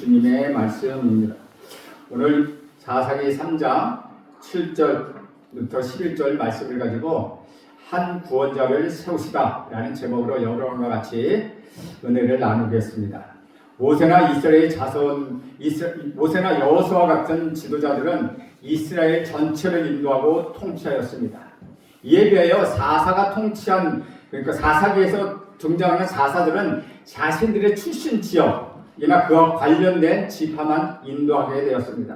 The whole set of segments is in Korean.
주님의 말씀입니다. 오늘 사사기 3장 7절부터 11절 말씀을 가지고 한 구원자를 세우시다 라는 제목으로 여러분과 같이 은혜를 나누겠습니다. 모세나 이스라엘 자손, 모세나 여호수아 같은 지도자들은 이스라엘 전체를 인도하고 통치하였습니다. 이에 비하여 사사가 통치한, 그러니까 사사기에서 등장하는 사사들은 자신들의 출신 지역이나 그와 관련된 지파만 인도하게 되었습니다.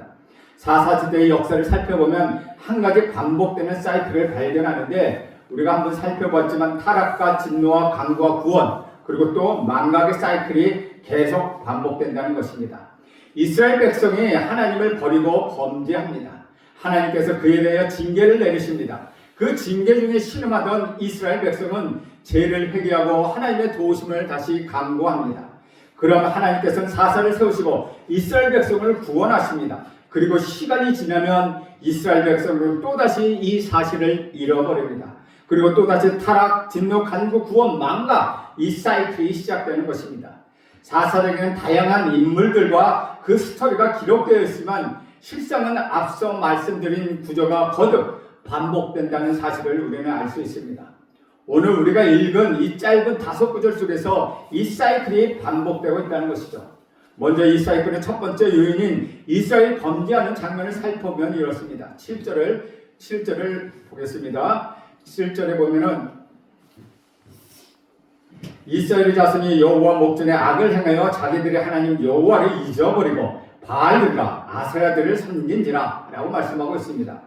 사사지대의 역사를 살펴보면 한 가지 반복되는 사이클을 발견하는데, 우리가 한번 살펴봤지만 타락과 진노와 강구와 구원, 그리고 또 망각의 사이클이 계속 반복된다는 것입니다. 이스라엘 백성이 하나님을 버리고 범죄합니다. 하나님께서 그에 대하여 징계를 내리십니다. 그 징계 중에 신음하던 이스라엘 백성은 죄를 회개하고 하나님의 도우심을 다시 간구합니다. 그럼 하나님께서는 사사를 세우시고 이스라엘 백성을 구원하십니다. 그리고 시간이 지나면 이스라엘 백성은 또다시 이 사실을 잃어버립니다. 그리고 또다시 타락, 진노, 간구, 구원, 망각, 이 사이클이 시작되는 것입니다. 사사에게는 다양한 인물들과 그 스토리가 기록되어 있지만 실상은 앞서 말씀드린 구조가 거듭 반복된다는 사실을 우리는 알 수 있습니다. 오늘 우리가 읽은 이 짧은 5구절 속에서 이 사이클이 반복되고 있다는 것이죠. 먼저 이 사이클의 첫 번째 요인인 이스라엘이 범죄하는 장면을 살펴보면 이렇습니다. 7절을 보겠습니다. 7절에 보면은 이스라엘 자손이 여호와 목전에 악을 행하여 자기들의 하나님 여호와를 잊어버리고 바알들과 아세라들을 섬긴지라 라고 말씀하고 있습니다.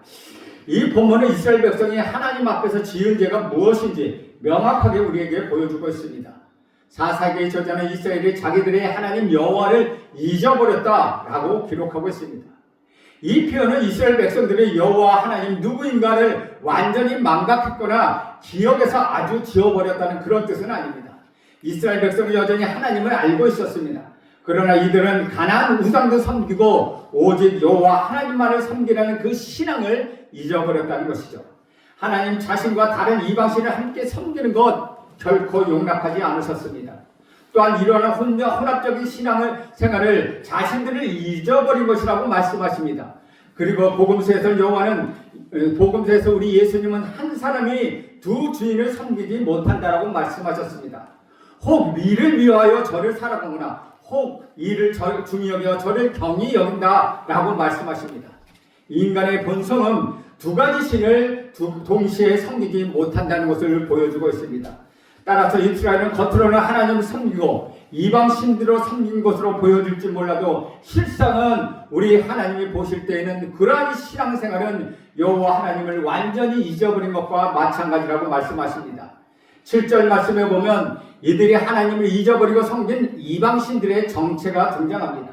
이 본문은 이스라엘 백성이 하나님 앞에서 지은 죄가 무엇인지 명확하게 우리에게 보여주고 있습니다. 사사기의 저자는 이스라엘이 자기들의 하나님 여호와를 잊어버렸다라고 기록하고 있습니다. 이 표현은 이스라엘 백성들이 여호와 하나님 누구인가를 완전히 망각했거나 기억에서 아주 지워버렸다는 그런 뜻은 아닙니다. 이스라엘 백성은 여전히 하나님을 알고 있었습니다. 그러나 이들은 가나안 우상도 섬기고 오직 여호와 하나님만을 섬기라는 그 신앙을 잊어버렸다는 것이죠. 하나님 자신과 다른 이방신을 함께 섬기는 것 결코 용납하지 않으셨습니다. 또한 이러한 혼합적인 생활을 자신들을 잊어버린 것이라고 말씀하십니다. 그리고 복음서에서 우리 예수님은 한 사람이 두 주인을 섬기지 못한다라고 말씀하셨습니다. 혹 이를 위하여 저를 살아가거나 혹 이를 중히 여겨 저를 경히 여긴다 라고 말씀하십니다. 인간의 본성은 두 가지 신을 동시에 섬기지 못한다는 것을 보여주고 있습니다. 따라서 이스라엘은 겉으로는 하나님을 섬기고 이방 신들로 섬긴 것으로 보여질지 몰라도 실상은 우리 하나님이 보실 때에는 그러한 신앙생활은 여호와 하나님을 완전히 잊어버린 것과 마찬가지라고 말씀하십니다. 7절 말씀에 보면 이들이 하나님을 잊어버리고 섬긴 이방 신들의 정체가 등장합니다.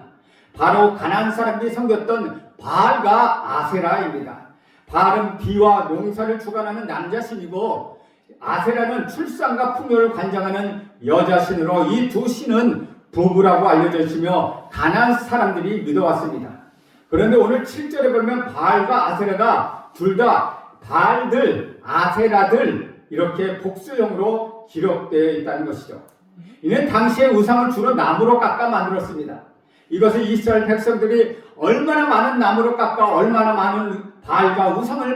바로 가나안 사람들이 섬겼던 바알과 아세라입니다. 바알은 비와 농사를 주관하는 남자신이고 아세라는 출산과 풍요를 관장하는 여자신으로 이 두 신은 부부라고 알려져 있으며 가나안 사람들이 믿어왔습니다. 그런데 오늘 7절에 보면 바알과 아세라가 둘 다 바알들, 아세라들 이렇게 복수형으로 기록되어 있다는 것이죠. 이는 당시의 우상을 주로 나무로 깎아 만들었습니다. 이것은 이스라엘 백성들이 얼마나 많은 나무로 깎아 얼마나 많은 바알과 우상을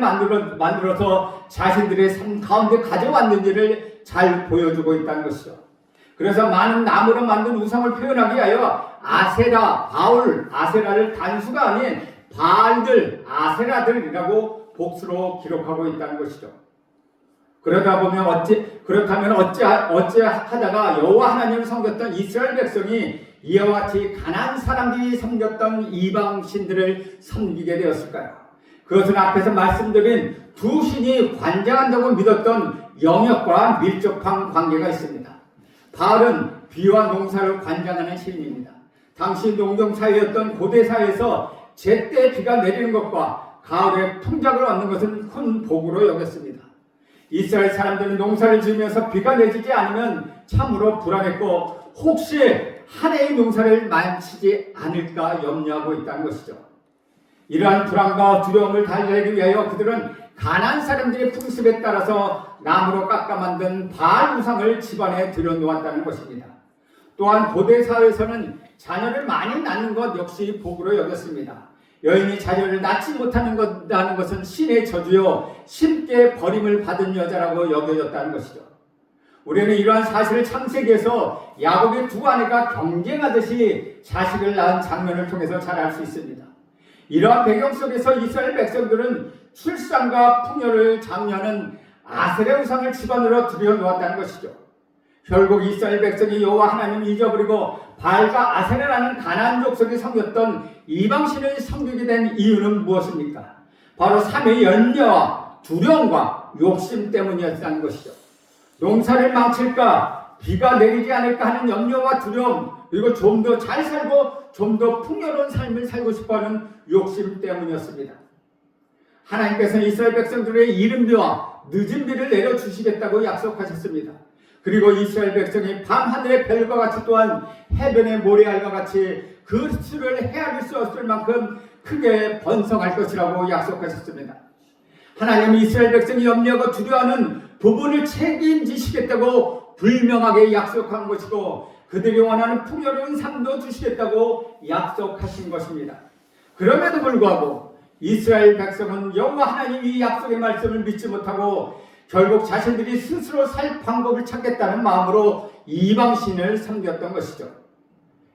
만들어서 자신들의 삶 가운데 가져왔는지를 잘 보여주고 있다는 것이죠. 그래서 많은 나무로 만든 우상을 표현하기 위하여 아세라, 바울, 아세라를 단수가 아닌 바알들, 아세라들이라고 복수로 기록하고 있다는 것이죠. 그렇다면 어찌하다가 여호와 하나님을 섬겼던 이스라엘 백성이 이와 같이 가나안 사람들이 섬겼던 이방 신들을 섬기게 되었을까요? 그것은 앞에서 말씀드린 두 신이 관장한다고 믿었던 영역과 밀접한 관계가 있습니다. 바알은 비와 농사를 관장하는 신입니다. 당시 농경사회였던 고대사회에서 제때 비가 내리는 것과 가을에 풍작을 얻는 것은 큰 복으로 여겼습니다. 이스라엘 사람들은 농사를 지으면서 비가 내리지 않으면 참으로 불안했고 혹시 한 해의 농사를 마치지 않을까 염려하고 있다는 것이죠. 이러한 불안과 두려움을 달래기 위하여 그들은 가나안 사람들의 풍습에 따라서 나무로 깎아 만든 바알 우상을 집안에 들여놓았다는 것입니다. 또한 고대 사회에서는 자녀를 많이 낳는 것 역시 복으로 여겼습니다. 여인이 자녀를 낳지 못하는 것은 신의 저주요 신께 버림을 받은 여자라고 여겨졌다는 것이죠. 우리는 이러한 사실을 창세기에서 야곱의 두 아내가 경쟁하듯이 자식을 낳은 장면을 통해서 잘 알 수 있습니다. 이러한 배경 속에서 이스라엘 백성들은 출산과 풍요를 장려하는 아세라 우상을 집안으로 들여놓았다는 것이죠. 결국 이스라엘 백성이 여호와 하나님을 잊어버리고 바알과 아세라라는 가나안 족속이 섬겼던 이방신을 섬기게 된 이유는 무엇입니까? 바로 삶의 연려와 두려움과 욕심 때문이었다는 것이죠. 농사를 망칠까, 비가 내리지 않을까 하는 염려와 두려움, 그리고 좀 더 잘 살고 좀 더 풍요로운 삶을 살고 싶어하는 욕심 때문이었습니다. 하나님께서는 이스라엘 백성들의 이른 비와 늦은 비를 내려주시겠다고 약속하셨습니다. 그리고 이스라엘 백성이 밤하늘의 별과 같이 또한 해변의 모래알과 같이 그 수를 헤아릴 수 없을 만큼 크게 번성할 것이라고 약속하셨습니다. 하나님은 이스라엘 백성이 염려하고 두려워하는 부분을 책임지시겠다고 분명하게 약속한 것이고 그들이 원하는 풍요로운 삶도 주시겠다고 약속하신 것입니다. 그럼에도 불구하고 이스라엘 백성은 여호와 하나님이 약속의 말씀을 믿지 못하고 결국 자신들이 스스로 살 방법을 찾겠다는 마음으로 이방신을 섬겼던 것이죠.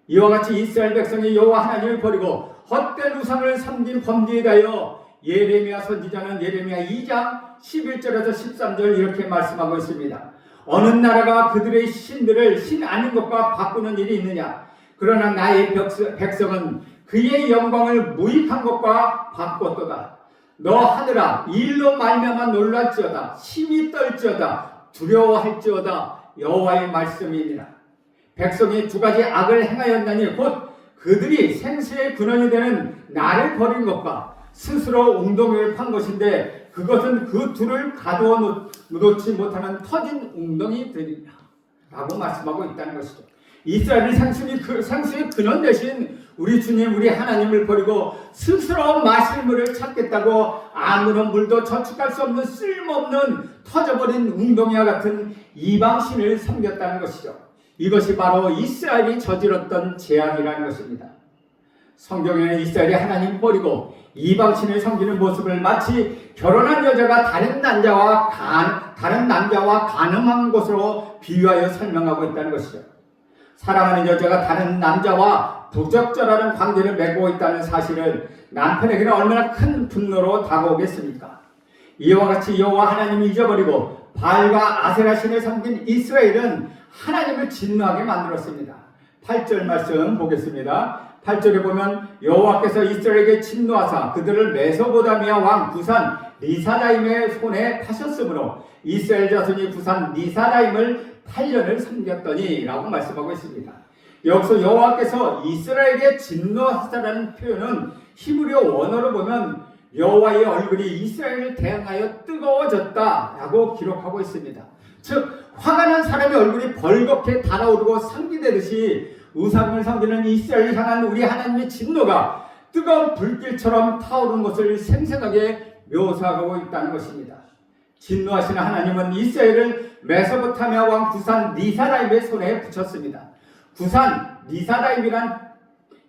이와 같이 이스라엘 백성이 여호와 하나님을 버리고 헛된 우상을 섬긴 범죄에 대하여 예레미야 선지자는 예레미야 2장 11절에서 13절 이렇게 말씀하고 있습니다. 어느 나라가 그들의 신들을 신 아닌 것과 바꾸는 일이 있느냐? 그러나 나의 백성은 그의 영광을 무익한 것과 바꿨도다. 너 하늘아 이 일로 말미암아 놀랄지어다. 심히 떨지어다. 두려워할지어다. 여호와의 말씀이니라. 백성이 두 가지 악을 행하였나니 곧 그들이 생수의 근원이 되는 나를 버린 것과 스스로 웅덩이를 판 것인데 그것은 그 둘을 가두어 놓지 못하는 터진 웅덩이 되리라 라고 말씀하고 있다는 것이죠. 이스라엘이 생수의 근원 대신 우리 주님 우리 하나님을 버리고 스스로 마실 물을 찾겠다고 아무런 물도 저축할 수 없는 쓸모없는 터져버린 웅덩이와 같은 이방신을 섬겼다는 것이죠. 이것이 바로 이스라엘이 저질렀던 죄악이라는 것입니다. 성경에는 이스라엘이 하나님 버리고 이방신을 섬기는 모습을 마치 결혼한 여자가 다른 남자와 간음한 것으로 비유하여 설명하고 있다는 것이죠. 사랑하는 여자가 다른 남자와 부적절한 관계를 맺고 있다는 사실을 남편에게는 얼마나 큰 분노로 다가오겠습니까? 이와 같이 여호와 하나님을 잊어버리고 바알과 아세라 신을 섬긴 이스라엘은 하나님을 진노하게 만들었습니다. 8절 말씀 보겠습니다. 8절에 보면 여호와께서 이스라엘에게 진노하사 그들을 메소보다미아 왕 구산 리사다임의 손에 파셨으므로 이스라엘 자손이 구산 리사다임을 8년을 섬겼더니 라고 말씀하고 있습니다. 여기서 여호와께서 이스라엘에게 진노하시다라는 표현은 히브리어 원어로 보면 여호와의 얼굴이 이스라엘을 대항하여 뜨거워졌다 라고 기록하고 있습니다. 즉 화가 난 사람의 얼굴이 벌겋게 달아오르고 상기되듯이 우상을 섬기는 이스라엘을 향한 우리 하나님의 진노가 뜨거운 불길처럼 타오르는 것을 생생하게 묘사하고 있다는 것입니다. 진노하시는 하나님은 이스라엘을 메소포타미아 왕 구산 리사다임의 손에 붙였습니다. 구산 리사다임이란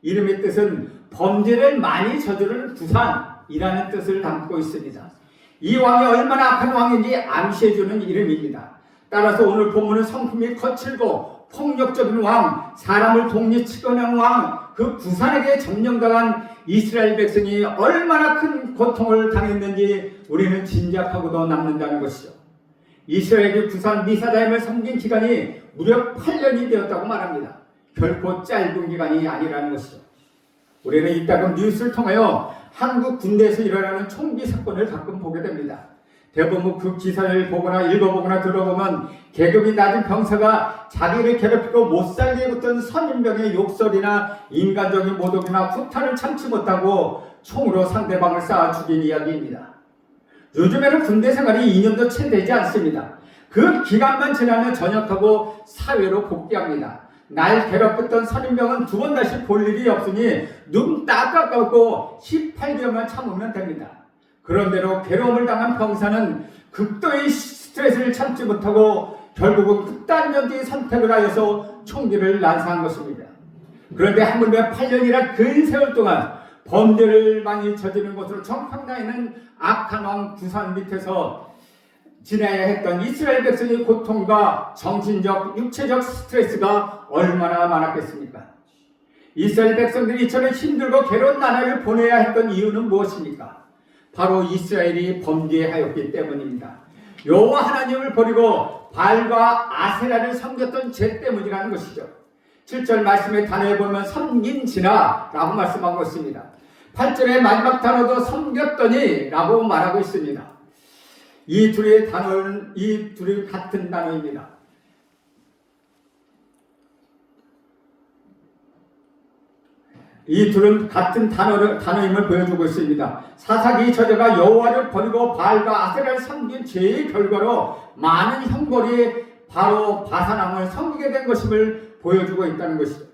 이름의 뜻은 범죄를 많이 저지른 구산이라는 뜻을 담고 있습니다. 이 왕이 얼마나 악한 왕인지 암시해주는 이름입니다. 따라서 오늘 본문은 성품이 거칠고 폭력적인 왕, 사람을 독립치고는 왕, 그 구산에게 점령당한 이스라엘 백성이 얼마나 큰 고통을 당했는지 우리는 짐작하고도 남는다는 것이죠. 이스라엘이 구산 리사다임을 섬긴 기간이 무려 8년이 되었다고 말합니다. 결코 짧은 기간이 아니라는 것이죠. 우리는 이따금 뉴스를 통하여 한국 군대에서 일어나는 총기 사건을 가끔 보게 됩니다. 대부분 그 기사를 보거나 읽어보거나 들어보면 계급이 낮은 병사가 자기를 괴롭히고 못살게 굴던 선임병의 욕설이나 인간적인 모독이나 후탄을 참지 못하고 총으로 상대방을 쏴 죽인 이야기입니다. 요즘에는 군대 생활이 2년도 채 되지 않습니다. 그 기간만 지나면 전역하고 사회로 복귀합니다. 날 괴롭혔던 선임병은 두 번 다시 볼 일이 없으니 눈 딱 감고 18개월만 참으면 됩니다. 그런대로 괴로움을 당한 병사는 극도의 스트레스를 참지 못하고 결국은 극단적인 선택을 하여서 총기를 난사한 것입니다. 그런데 하물며 8년이라 긴 세월 동안 범죄를 많이 저지른 곳으로 정탐나 있는 악한 왕 구산 밑에서 지내야 했던 이스라엘 백성의 고통과 정신적, 육체적 스트레스가 얼마나 많았겠습니까? 이스라엘 백성들이 이처럼 힘들고 괴로운 나날을 보내야 했던 이유는 무엇입니까? 바로 이스라엘이 범죄하였기 때문입니다. 여호와 하나님을 버리고 바알과 아세라를 섬겼던 죄 때문이라는 것이죠. 7절 말씀의 단어에 보면 섬긴지라 라고 말씀하고 있습니다. 8절의 마지막 단어도 섬겼더니 라고 말하고 있습니다. 이 둘이 같은 단어입니다. 이 둘은 같은 단어임을 보여주고 있습니다. 사사기 저자가 여호와를 버리고 바알과 아세라를 섬긴 죄의 결과로 많은 형벌이 바로 바산왕을 섬기게 된 것임을 보여주고 있다는 것이죠.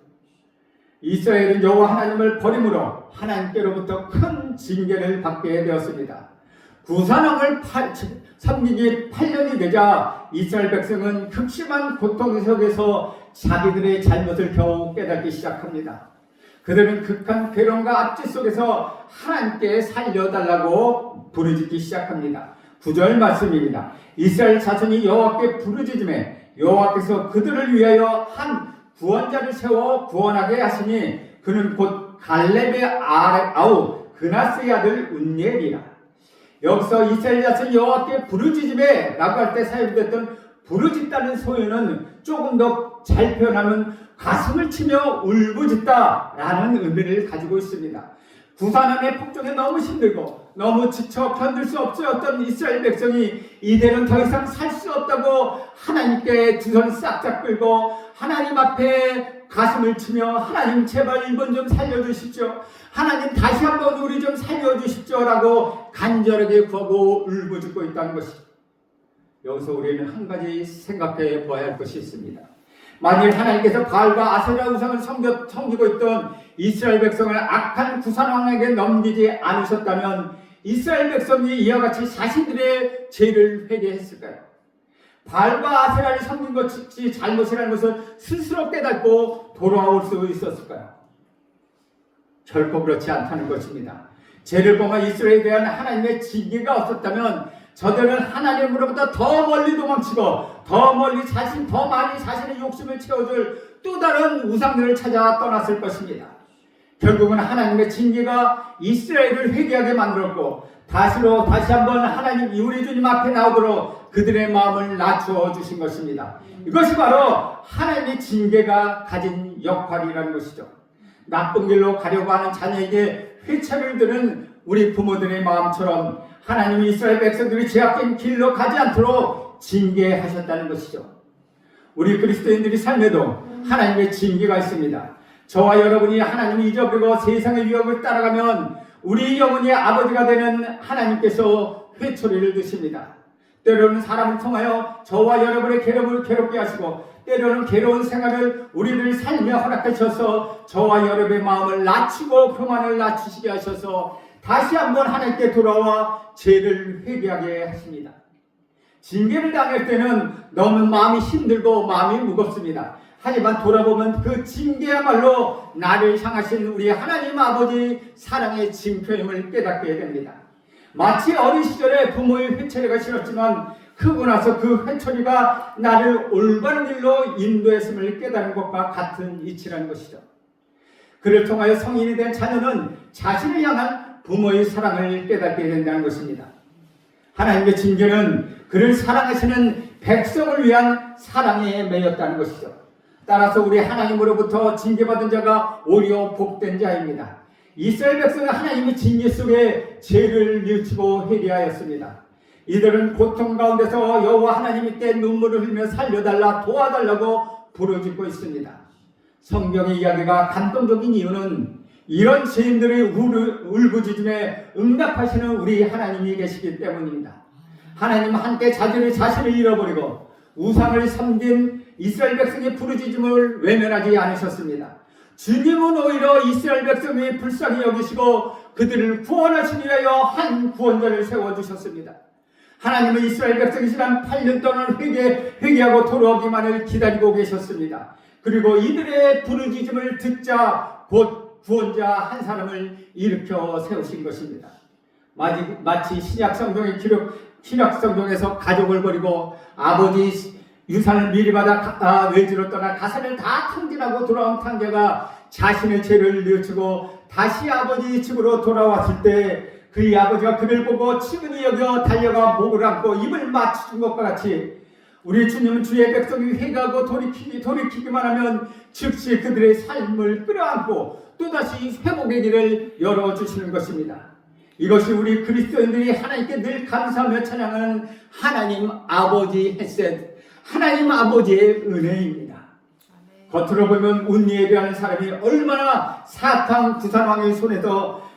이스라엘은 여호와 하나님을 버림으로 하나님께로부터 큰 징계를 받게 되었습니다. 구산왕을 섬기기 8년이 되자 이스라엘 백성은 극심한 고통 속에서 자기들의 잘못을 겨우 깨닫기 시작합니다. 그들은 극한 괴로움과 압제 속에서 하나님께 살려달라고 부르짖기 시작합니다. 9절 말씀입니다. 이스라엘 자손이 여호와께 부르짖음에 여호와께서 그들을 위하여 한 구원자를 세워 구원하게 하시니 그는 곧 갈렙의 아우 그나스의 아들 운니엘이라. 여기서 이스라엘 자손이 여호와께 부르짖음에 라고 할 때 사용됐던 부르짖다는 소유는 조금 더 잘 표현하면 가슴을 치며 울부짖다 라는 의미를 가지고 있습니다. 구산왕의 폭정에 너무 힘들고 너무 지쳐 견딜 수 없었던 이스라엘 백성이 이대로는 더 이상 살 수 없다고 하나님께 두 손 싹싹 끌고 하나님 앞에 가슴을 치며 하나님 제발 이번 좀 살려주십시오. 하나님 다시 한번 우리 좀 살려주십시오 라고 간절하게 구하고 울부짖고 있다는 것이죠. 여기서 우리는 한 가지 생각해 보아야 할 것이 있습니다. 만일 하나님께서 바알과 아세라 우상을 섬기고 있던 이스라엘 백성을 악한 구산왕에게 넘기지 않으셨다면 이스라엘 백성이 이와 같이 자신들의 죄를 회개했을까요? 바알과 아세라를 섬긴 것이 잘못이라는 것을 스스로 깨닫고 돌아올 수 있었을까요? 결코 그렇지 않다는 것입니다. 죄를 범한 이스라엘에 대한 하나님의 징계가 없었다면 저들은 하나님으로부터 더 멀리 도망치고 더 멀리 더 많이 자신의 욕심을 채워줄 또 다른 우상들을 찾아 떠났을 것입니다. 결국은 하나님의 징계가 이스라엘을 회개하게 만들었고 다시 한번 하나님 우리 주님 앞에 나오도록 그들의 마음을 낮추어 주신 것입니다. 이것이 바로 하나님의 징계가 가진 역할이라는 것이죠. 나쁜 길로 가려고 하는 자녀에게 회차를 드는 우리 부모들의 마음처럼 하나님이 이스라엘 백성들이 죄악된 길로 가지 않도록 징계하셨다는 것이죠. 우리 그리스도인들의 삶에도 하나님의 징계가 있습니다. 저와 여러분이 하나님을 잊어버리고 세상의 유혹을 따라가면 우리 영혼의 아버지가 되는 하나님께서 회초리를 드십니다. 때로는 사람을 통하여 저와 여러분의 괴로움을 괴롭게 하시고 때로는 괴로운 생활을 우리들 삶에 허락하셔서 저와 여러분의 마음을 낮추고 교만을 낮추시게 하셔서 다시 한번 하나님께 돌아와 죄를 회개하게 하십니다. 징계를 당할 때는 너무 마음이 힘들고 마음이 무겁습니다. 하지만 돌아보면 그 징계야말로 나를 향하신 우리 하나님 아버지 사랑의 징표임을 깨닫게 됩니다. 마치 어린 시절에 부모의 회초리가 싫었지만 크고 나서 그 회초리가 나를 올바른 길로 인도했음을 깨닫는 것과 같은 이치라는 것이죠. 그를 통하여 성인이 된 자녀는 자신을 향한 부모의 사랑을 깨닫게 된다는 것입니다. 하나님의 징계는 그를 사랑하시는 백성을 위한 사랑에 매였다는 것이죠. 따라서 우리 하나님으로부터 징계받은 자가 오히려 복된 자입니다. 이스라엘 백성은 하나님의 징계 속에 죄를 뉘우치고 회개하였습니다. 이들은 고통 가운데서 여호와 하나님께 눈물을 흘리며 살려달라 도와달라고 부르짖고 있습니다. 성경의 이야기가 감동적인 이유는 이런 죄인들의 울부짖음에 응답하시는 우리 하나님이 계시기 때문입니다. 하나님은 한때 자신을 잃어버리고 우상을 섬긴 이스라엘 백성의 부르짖음을 외면하지 않으셨습니다. 주님은 오히려 이스라엘 백성의 불쌍히 여기시고 그들을 구원하시기 위하여 한 구원자를 세워주셨습니다. 하나님은 이스라엘 백성이 지난 8년 동안 회개하고 돌아오기만을 기다리고 계셨습니다. 그리고 이들의 부르짖음을 듣자 곧 구원자 한 사람을 일으켜 세우신 것입니다. 마치 신약성경에서 가족을 버리고 아버지 유산을 미리 받아 외지로 떠나 가산을 다 탕진하고 돌아온 탕자가 자신의 죄를 뉘우치고 다시 아버지 집으로 돌아왔을 때 그의 아버지가 그를 보고 친근히 여겨 달려가 목을 안고 입을 맞춘 것과 같이 우리 주님은 주의 백성이 회개하고 돌이키기만 하면 즉시 그들의 삶을 끌어안고 또다시 회복의 길을 열어주시는 것입니다. 이것이 우리 그리스도인들이 하나님께 늘 감사하며 찬양하는 하나님 아버지 헤셋, 하나님 아버지의 은혜입니다. 겉으로 보면 운니엘이라는 사람이 얼마나 사악한 구산왕의 손에서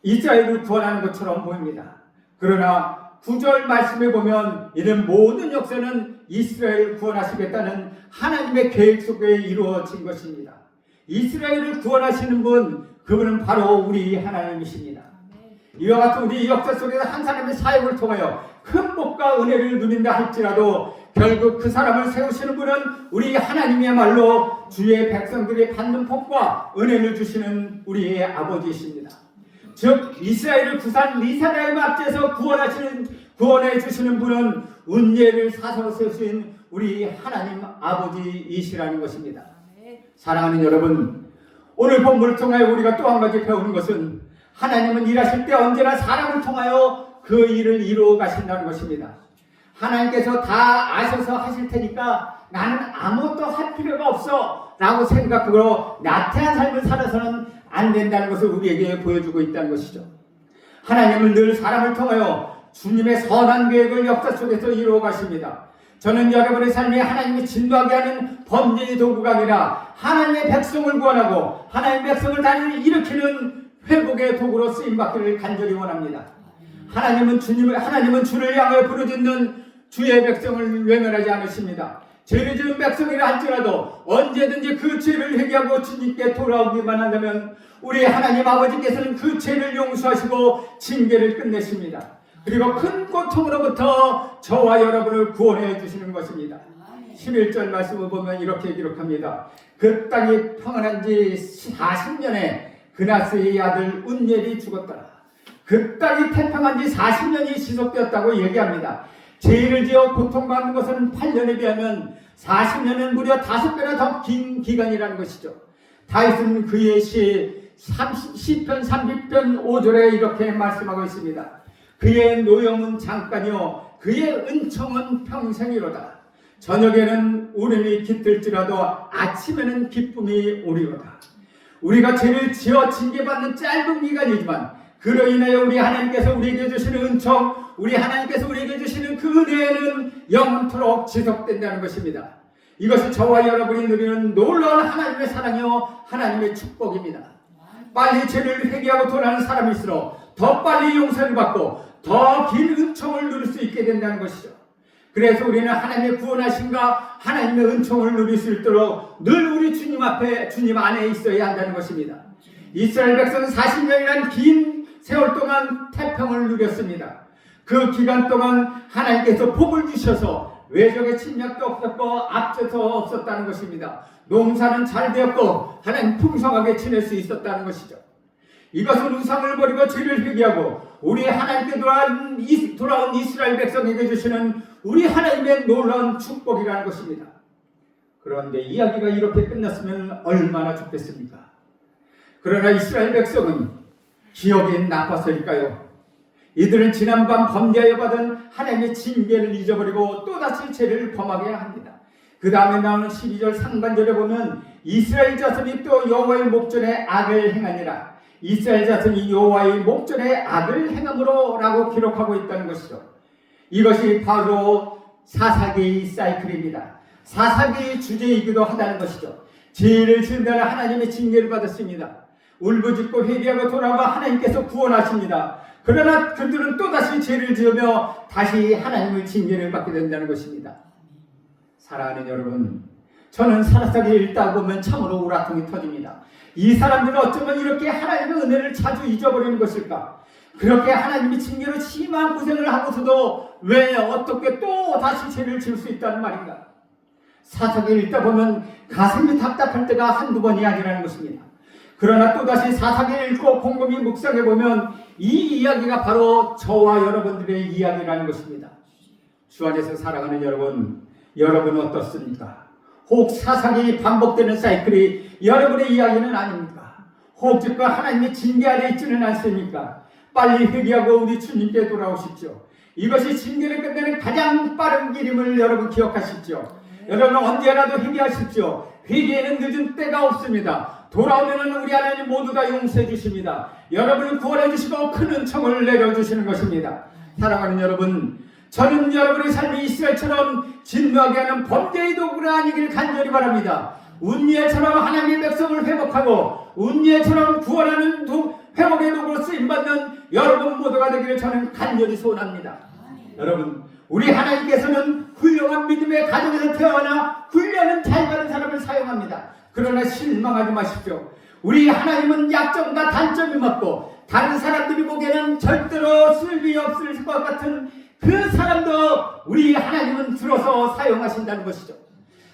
이스라엘을 구원하는 것처럼 보입니다. 그러나 9절 말씀에 보면 이는 모든 역사는 이스라엘을 구원하시겠다는 하나님의 계획 속에 이루어진 것입니다. 이스라엘을 구원하시는 분, 그분은 바로 우리 하나님이십니다. 이와 같은 우리 역사 속에서 한 사람의 사역을 통하여 큰 복과 은혜를 누린다 할지라도 결국 그 사람을 세우시는 분은 우리 하나님이야말로 주의 백성들이 받는 복과 은혜를 주시는 우리의 아버지이십니다. 즉 이스라엘을 구산 리사라임 앞에서 구원해 주시는 분은 운예를 사서로 세우신 우리 하나님 아버지이시라는 것입니다. 사랑하는 여러분, 오늘 본문을 통하여 우리가 또 한 가지 배우는 것은 하나님은 일하실 때 언제나 사람을 통하여 그 일을 이루어 가신다는 것입니다. 하나님께서 다 아셔서 하실 테니까 나는 아무것도 할 필요가 없어 라고 생각하고 나태한 삶을 살아서는 안 된다는 것을 우리에게 보여주고 있다는 것이죠. 하나님은 늘 사람을 통하여 주님의 선한 계획을 역사 속에서 이루어 가십니다. 저는 여러분의 삶에 하나님이 진노하게 하는 범죄의 도구가 아니라 하나님의 백성을 구원하고 하나님의 백성을 다시 일으키는 회복의 도구로 쓰임받기를 간절히 원합니다. 하나님은 주를 향하여 부르짖는 주의 백성을 외면하지 않으십니다. 죄를 지은 백성이라 할지라도 언제든지 그 죄를 회개하고 주님께 돌아오기만 한다면 우리 하나님 아버지께서는 그 죄를 용서하시고 징계를 끝내십니다. 그리고 큰 고통으로부터 저와 여러분을 구원해 주시는 것입니다. 11절 말씀을 보면 이렇게 기록합니다. 그 땅이 평안한 지 40년에 그나스의 아들 운엘이 죽었더라. 그 땅이 태평한 지 40년이 지속되었다고 얘기합니다. 죄를 지어 고통받는 것은 8년에 비하면 40년은 무려 5배나 더 긴 기간이라는 것이죠. 다윗은 그의 시편 30편 5절에 이렇게 말씀하고 있습니다. 그의 노염은 잠깐이요 그의 은총은 평생이로다. 저녁에는 울음이 깃들지라도 아침에는 기쁨이 오리로다. 우리가 죄를 지어 징계받는 짧은 기간이지만 그로 인하여 우리 하나님께서 우리에게 주시는 은총, 우리 하나님께서 우리에게 주시는 그 은혜는 영원토록 지속된다는 것입니다. 이것이 저와 여러분이 누리는 놀라운 하나님의 사랑이요 하나님의 축복입니다. 빨리 죄를 회개하고 돌아가는 사람일수록 더 빨리 용서를 받고 더 긴 은총을 누릴 수 있게 된다는 것이죠. 그래서 우리는 하나님의 구원하심과 하나님의 은총을 누릴 수 있도록 늘 우리 주님 안에 있어야 한다는 것입니다. 이스라엘 백성은 40년이라는 긴 세월 동안 태평을 누렸습니다. 그 기간 동안 하나님께서 복을 주셔서 외적의 침략도 없었고 압제도 없었다는 것입니다. 농사는 잘 되었고 하나님 풍성하게 지낼 수 있었다는 것이죠. 이것은 우상을 버리고 죄를 회개하고 우리 하나님께 돌아온 이스라엘 백성에게 주시는 우리 하나님의 놀라운 축복이라는 것입니다. 그런데 이야기가 이렇게 끝났으면 얼마나 좋겠습니까? 그러나 이스라엘 백성은 기억이 나빴을까요? 이들은 지난밤 범죄하여 받은 하나님의 징계를 잊어버리고 또다시 죄를 범하게 합니다. 그 다음에 나오는 12절 상반절에 보면 이스라엘 자손이 또 여호와의 목전에 악을 행하니라. 이스라엘 자손이 여호와의 목전에 악을 행함으로 라고 기록하고 있다는 것이죠. 이것이 바로 사사기의 사이클입니다. 사사기의 주제이기도 하다는 것이죠. 죄를 지은다는 하나님의 징계를 받았습니다. 울부짖고 회개하고 돌아와 하나님께서 구원하십니다. 그러나 그들은 또다시 죄를 지으며 다시 하나님의 징계를 받게 된다는 것입니다. 사랑하는 여러분, 저는 사사기 읽다 보면 참으로 우라통이 터집니다. 이 사람들은 어쩌면 이렇게 하나님의 은혜를 자주 잊어버리는 것일까? 그렇게 하나님이 징계로 심한 고생을 하고서도 왜 어떻게 또 다시 죄를 지을 수 있다는 말인가? 사사기를 읽다 보면 가슴이 답답할 때가 한두 번이 아니라는 것입니다. 그러나 또다시 사사기를 읽고 곰곰이 묵상해 보면 이 이야기가 바로 저와 여러분들의 이야기라는 것입니다. 주 안에서 사랑하는 여러분 어떻습니까? 혹 사사기 반복되는 사이클이 여러분의 이야기는 아닙니까? 혹 즉과 하나님의 징계 아래 있지는 않습니까? 빨리 회개하고 우리 주님께 돌아오십시오. 이것이 징계를 끝내는 가장 빠른 길임을 여러분 기억하십시오. 여러분 언제라도 회개하십시오. 회개에는 늦은 때가 없습니다. 돌아오면 우리 하나님 모두 다 용서해 주십니다. 여러분을 구원해 주시고 큰 은총을 내려주시는 것입니다. 사랑하는 여러분, 저는 여러분의 삶이 이스라엘처럼 진노하게 하는 범죄의 도구가 아니길 간절히 바랍니다. 운니엘처럼 하나님의 백성을 회복하고 운니엘처럼 구원하는 회복의 도구로 쓰임받는 여러분 모두가 되기를 저는 간절히 소원합니다. 여러분, 우리 하나님께서는 훌륭한 믿음의 가정에서 태어나 훈련은 잘 받은 사람을 사용합니다. 그러나 실망하지 마십시오. 우리 하나님은 약점과 단점이 맞고 다른 사람들이 보기에는 절대로 쓸비 없을 것 같은 그 사람도 우리 하나님은 들어서 사용하신다는 것이죠.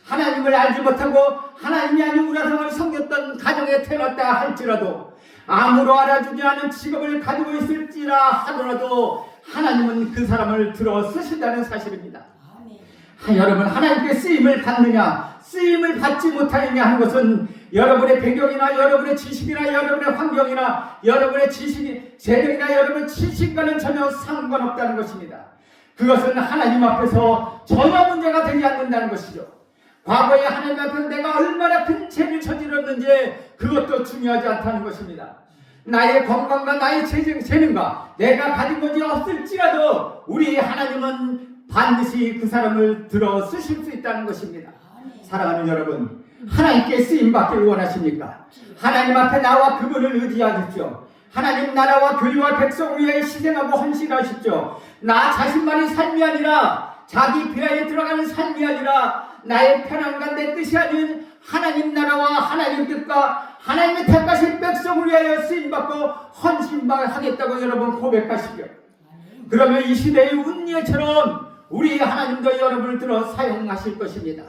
하나님을 알지 못하고 하나님이 아닌 우라성을 섬겼던 가정에 태어났다 할지라도 아무로 알아주지 않은 직업을 가지고 있을지라 하더라도 하나님은 그 사람을 들어 쓰신다는 사실입니다. 여러분, 하나님께 쓰임을 받느냐 쓰임을 받지 못하느냐 하는 것은 여러분의 배경이나 여러분의 지식이나 여러분의 환경이나 여러분의 지식이 재능이나 여러분의 지식과는 전혀 상관없다는 것입니다. 그것은 하나님 앞에서 전혀 문제가 되지 않는다는 것이죠. 과거에 하나님 앞에서 내가 얼마나 큰 죄를 저질렀는지 그것도 중요하지 않다는 것입니다. 나의 건강과 나의 재능과 내가 가진 것이 없을지라도 우리 하나님은 반드시 그 사람을 들어 쓰실 수 있다는 것입니다. 사랑하는 여러분, 하나님께 쓰임받기를 원하십니까? 하나님 앞에 나와 그분을 의지하십시오. 하나님 나라와 교회와 백성을 위해 희생하고 헌신하십시오. 나 자신만의 삶이 아니라 자기 폐하에 들어가는 삶이 아니라 나의 편안과 내 뜻이 아닌 하나님 나라와 하나님 뜻과 하나님의 택하신 백성을 위하여 쓰임받고 헌신하겠다고 여러분 고백하시죠. 그러면 이 시대의 운예처럼 우리 하나님도 여러분을 들어 사용하실 것입니다.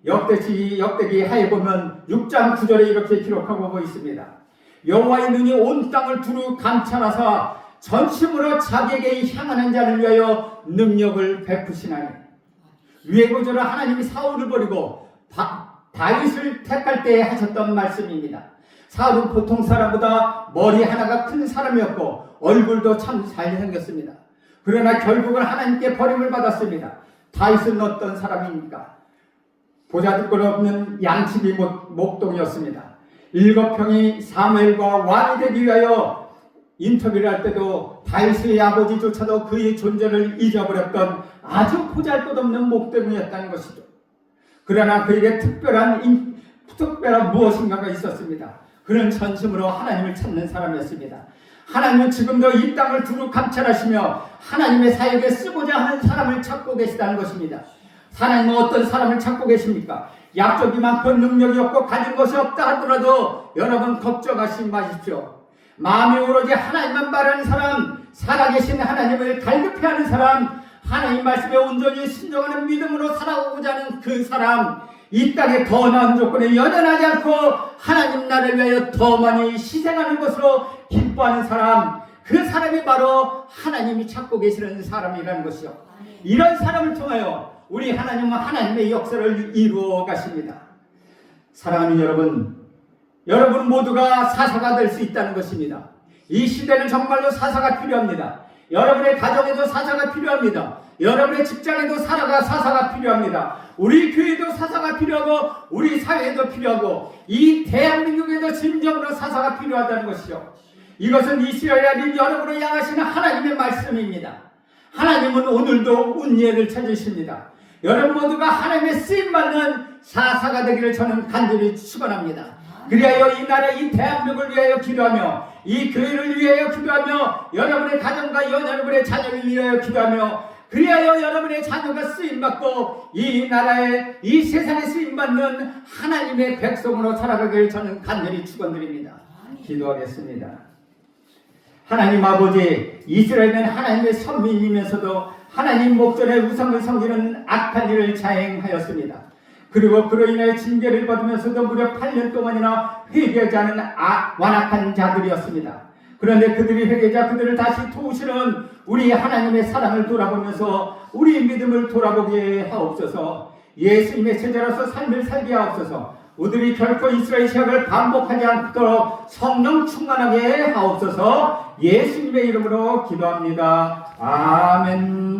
역대기 하에 보면 6장 9절에 이렇게 기록하고 있습니다. 여호와의 눈이 온 땅을 두루 감찰하사 전심으로 자기에게 향하는 자를 위하여 능력을 베푸시나니. 위에 구절은 하나님이 사울을 버리고 다윗을 택할 때 하셨던 말씀입니다. 사울은 보통 사람보다 머리 하나가 큰 사람이었고 얼굴도 참 잘생겼습니다. 그러나 결국은 하나님께 버림을 받았습니다. 다윗은 어떤 사람입니까? 보잘것없는 양치기 목동이었습니다. 7평이 사무엘과 왕이 되기 위하여 인터뷰를 할 때도 다윗의 아버지조차도 그의 존재를 잊어버렸던 아주 보잘것없는 목동이었다는 것이죠. 그러나 그에게 특별한 무엇인가가 있었습니다. 그는 전심으로 하나님을 찾는 사람이었습니다. 하나님은 지금도 이 땅을 두루 감찰하시며 하나님의 사역에 쓰고자 하는 사람을 찾고 계시다는 것입니다. 하나님은 어떤 사람을 찾고 계십니까? 약점이 많고 능력이 없고 가진 것이 없다 하더라도 여러분 걱정하지 마십시오. 마음이 오로지 하나님만 바라는 사람, 살아계신 하나님을 갈급해하는 사람, 하나님 말씀에 온전히 순종하는 믿음으로 살아오고자 하는 그 사람, 이 땅에 더 나은 조건에 연연하지 않고 하나님 나라를 위하여 더 많이 희생하는 것으로 기뻐하는 사람, 그 사람이 바로 하나님이 찾고 계시는 사람이라는 것이요. 이런 사람을 통하여 우리 하나님은 하나님의 역사를 이루어 가십니다. 사랑하는 여러분 모두가 사사가 될 수 있다는 것입니다. 이 시대는 정말로 사사가 필요합니다. 여러분의 가정에도 사사가 필요합니다. 여러분의 직장에도 사사가 필요합니다. 우리 교회도 사사가 필요하고 우리 사회에도 필요하고 이 대한민국에도 진정으로 사사가 필요하다는 것이죠. 이것은 이스라엘 아닌 여러분을 향하시는 하나님의 말씀입니다. 하나님은 오늘도 운예를 찾으십니다. 여러분 모두가 하나님의 쓰임받는 사사가 되기를 저는 간절히 축원합니다. 그리하여 이 나라 이 대한민국을 위하여 기도하며 이 교회를 위하여 기도하며 여러분의 가정과 여러분의 자녀를 위하여 기도하며 그리하여 여러분의 자녀가 쓰임받고 이 나라에 이 세상에 쓰임받는 하나님의 백성으로 살아가기를 저는 간절히 축원드립니다. 기도하겠습니다. 하나님 아버지, 이스라엘은 하나님의 선민이면서도 하나님 목전에 우상을 섬기는 악한 일을 자행하였습니다. 그리고 그로 인해 징계를 받으면서도 무려 8년 동안이나 회개하지 않은 완악한 자들이었습니다. 그런데 그들이 회개자 그들을 다시 도우시는 우리 하나님의 사랑을 돌아보면서 우리 믿음을 돌아보게 하옵소서. 예수님의 제자로서 삶을 살게 하옵소서. 우리들이 결코 이스라엘 시험을 반복하지 않도록 성령 충만하게 하옵소서. 예수님의 이름으로 기도합니다. 아멘.